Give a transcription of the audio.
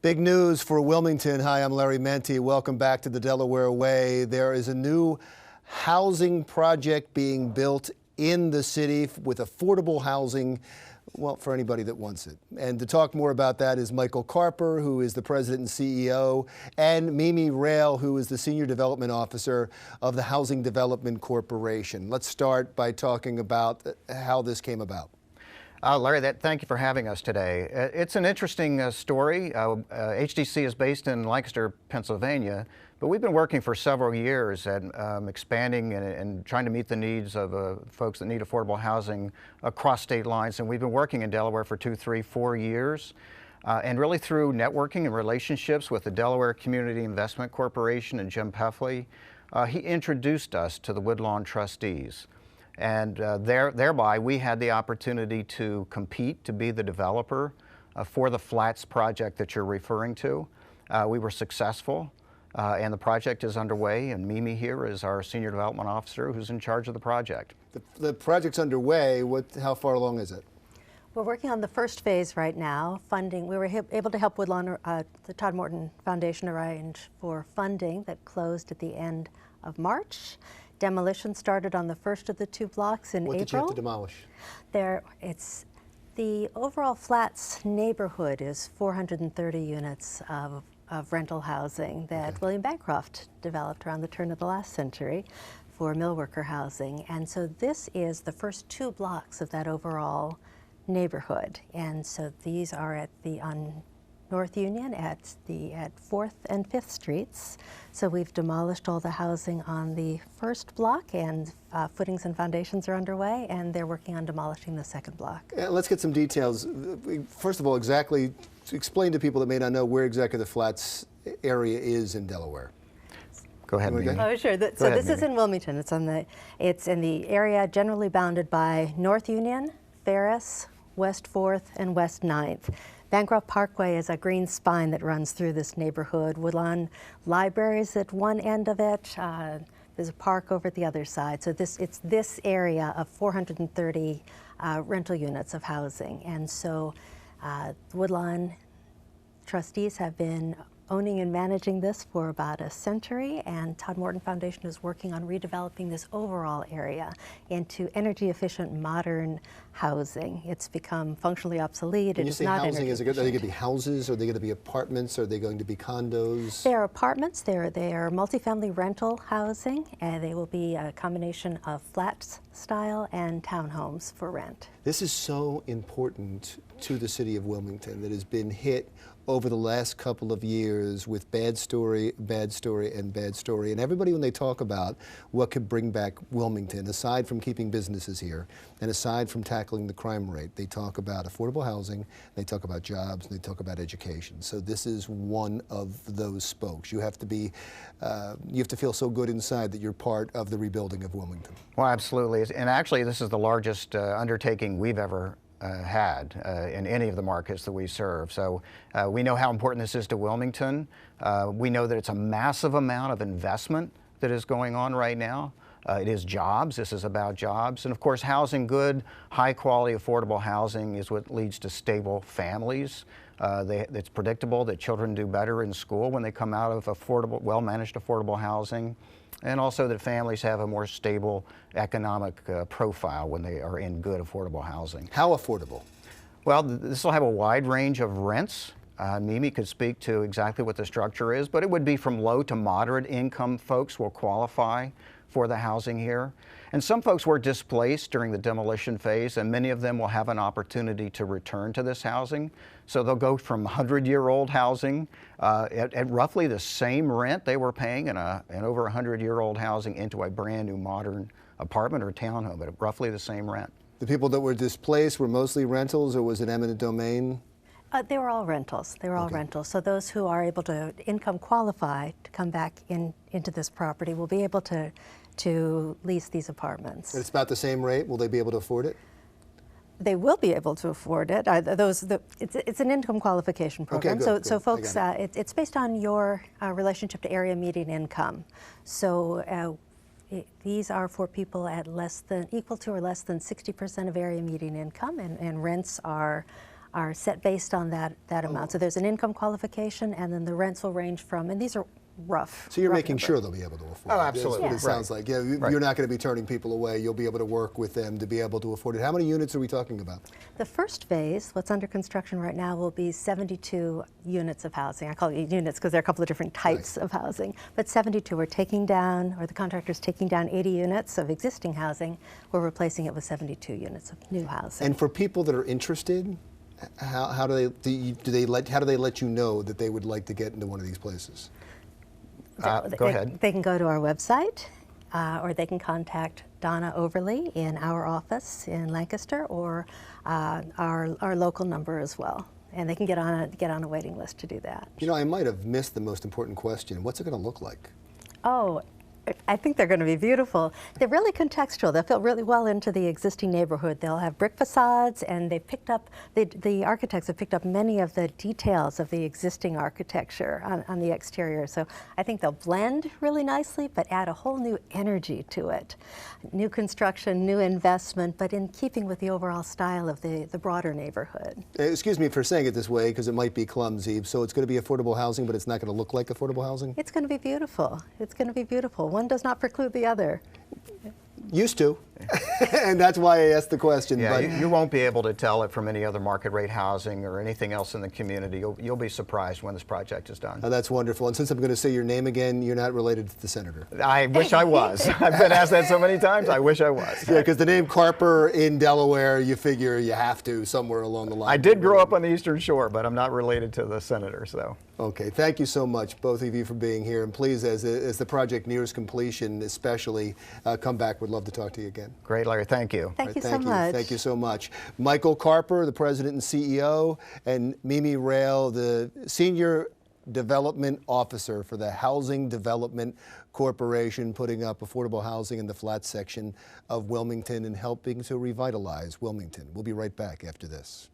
Big news for Wilmington. Hi, I'm Larry Mendte. Welcome back to the Delaware Way. There is a new housing project being built in the city with affordable housing, well, for anybody that wants it. And to talk more about that is Michael Carper, who is the president and CEO, and Mimi Rayl, who is the senior development officer of the Housing Development Corporation. Let's start by talking about how this came about. Larry, thank you for having us today. It's an interesting story. HDC is based in Lancaster, Pennsylvania, but we've been working for several years at expanding and trying to meet the needs of folks that need affordable housing across state lines. And we've been working in Delaware for 2, 3, 4 years. And really through networking and relationships with the Delaware Community Investment Corporation and Jim Peffley, he introduced us to the Woodlawn trustees. And thereby we had the opportunity to compete to be the developer for the flats project that you're referring to. We were successful and the project is underway, and Mimi here is our senior development officer who's in charge of the project. The project's underway. How far along is it? We're working on the first phase right now, funding. We were able to help Woodlawn, the Todd Morton Foundation arrange for funding that closed at the end of March. Demolition started on the first of the 2 blocks in April. What did you have to demolish? The overall flats neighborhood is 430 units of rental housing that William Bancroft developed around the turn of the last century for mill worker housing. And so this is the first 2 blocks of that overall neighborhood. And so these are on North Union at 4th and 5th Streets. So we've demolished all the housing on the first block, and footings and foundations are underway, and they're working on demolishing the second block. Let's get some details. First of all, explain to people that may not know where exactly the flats area is in Delaware. Go ahead, Mimi. Oh, sure. So this is in Wilmington. It's in the area generally bounded by North Union, Ferris, West 4th, and West 9th. Bancroft Parkway is a green spine that runs through this neighborhood. Woodlawn Library is at one end of it. There's a park over at the other side. So it's this area of 430 rental units of housing. And so Woodlawn trustees have been owning and managing this for about a century, and Todd Morton Foundation is working on redeveloping this overall area into energy efficient modern housing. It's become functionally obsolete. When you say housing, are they going to be houses? Are they going to be apartments? Are they going to be condos? They're apartments. They're multifamily rental housing, and they will be a combination of flats style and townhomes for rent. This is so important to the city of Wilmington that has been hit over the last couple of years with bad story, and bad story. And everybody, when they talk about what could bring back Wilmington, aside from keeping businesses here, and aside from tackling the crime rate, they talk about affordable housing, they talk about jobs, and they talk about education. So this is one of those spokes. You have to feel so good inside that you're part of the rebuilding of Wilmington. Well, absolutely. And actually, this is the largest undertaking we've ever had in any of the markets that we serve. So we know how important this is to Wilmington. We know that it's a massive amount of investment that is going on right now. It is jobs. This is about jobs. And of course, housing, good, high quality, affordable housing is what leads to stable families. It's predictable that children do better in school when they come out of affordable, well-managed affordable housing. And also that families have a more stable economic profile when they are in good affordable housing. How affordable? Well, this will have a wide range of rents. Mimi could speak to exactly what the structure is, but it would be from low to moderate income folks will qualify for the housing here. And some folks were displaced during the demolition phase, and many of them will have an opportunity to return to this housing. So they'll go from 100-year-old housing at roughly the same rent they were paying in an over 100-year-old housing into a brand new modern apartment or townhome at roughly the same rent. The people that were displaced were mostly rentals, or was it eminent domain? They were all rentals. They were all rentals. So those who are able to income qualify to come back into this property will be able to lease these apartments. It's about the same rate. Will they be able to afford it? They will be able to afford it. It's an income qualification program. Okay, good. So folks, it's based on your relationship to area median income. So these are for people at equal to or less than 60% of area median income, and rents are are set based on that amount. So there's an income qualification, and then the rents will range from, and these are rough. So you're rough making numbers. sure they'll be able to afford it. Oh, absolutely. That's what it sounds like. Yeah, you're not going to be turning people away. You'll be able to work with them to be able to afford it. How many units are we talking about? The first phase, what's under construction right now, will be 72 units of housing. I call it units because there are a couple of different types of housing. But 72, we're taking down, or the contractor's taking down 80 units of existing housing. We're replacing it with 72 units of new housing. And for people that are interested, how do they let you know that they would like to get into one of these places? Go ahead. They can go to our website, or they can contact Donna Overly in our office in Lancaster, or our local number as well. And they can get on a waiting list to do that. You know, I might have missed the most important question. What's it going to look like? Oh, I think they're going to be beautiful. They're really contextual. They'll fit really well into the existing neighborhood. They'll have brick facades, and they've picked up, the architects have picked up many of the details of the existing architecture on the exterior. So I think they'll blend really nicely, but add a whole new energy to it. New construction, new investment, but in keeping with the overall style of the broader neighborhood. Excuse me for saying it this way, because it might be clumsy. So it's going to be affordable housing, but it's not going to look like affordable housing? It's going to be beautiful. It's going to be beautiful. One does not preclude the other. Used to, and that's why I asked the question. Yeah, but you won't be able to tell it from any other market rate housing or anything else in the community. You'll be surprised when this project is done. Oh, that's wonderful. And since I'm going to say your name again, you're not related to the senator. I wish I was. I've been asked that so many times. I wish I was. Yeah, because the name Carper in Delaware, you figure you have to somewhere along the line. I did grow up on the Eastern Shore, but I'm not related to the senator. So. Okay, thank you so much, both of you, for being here. And please, as the project nears completion, especially, come back. We'd love to talk to you again. Great, Larry. Thank you. Thank you so much. Thank you so much. Michael Carper, the president and CEO, and Mimi Rayl, the senior development officer for the Housing Development Corporation, putting up affordable housing in the flat section of Wilmington and helping to revitalize Wilmington. We'll be right back after this.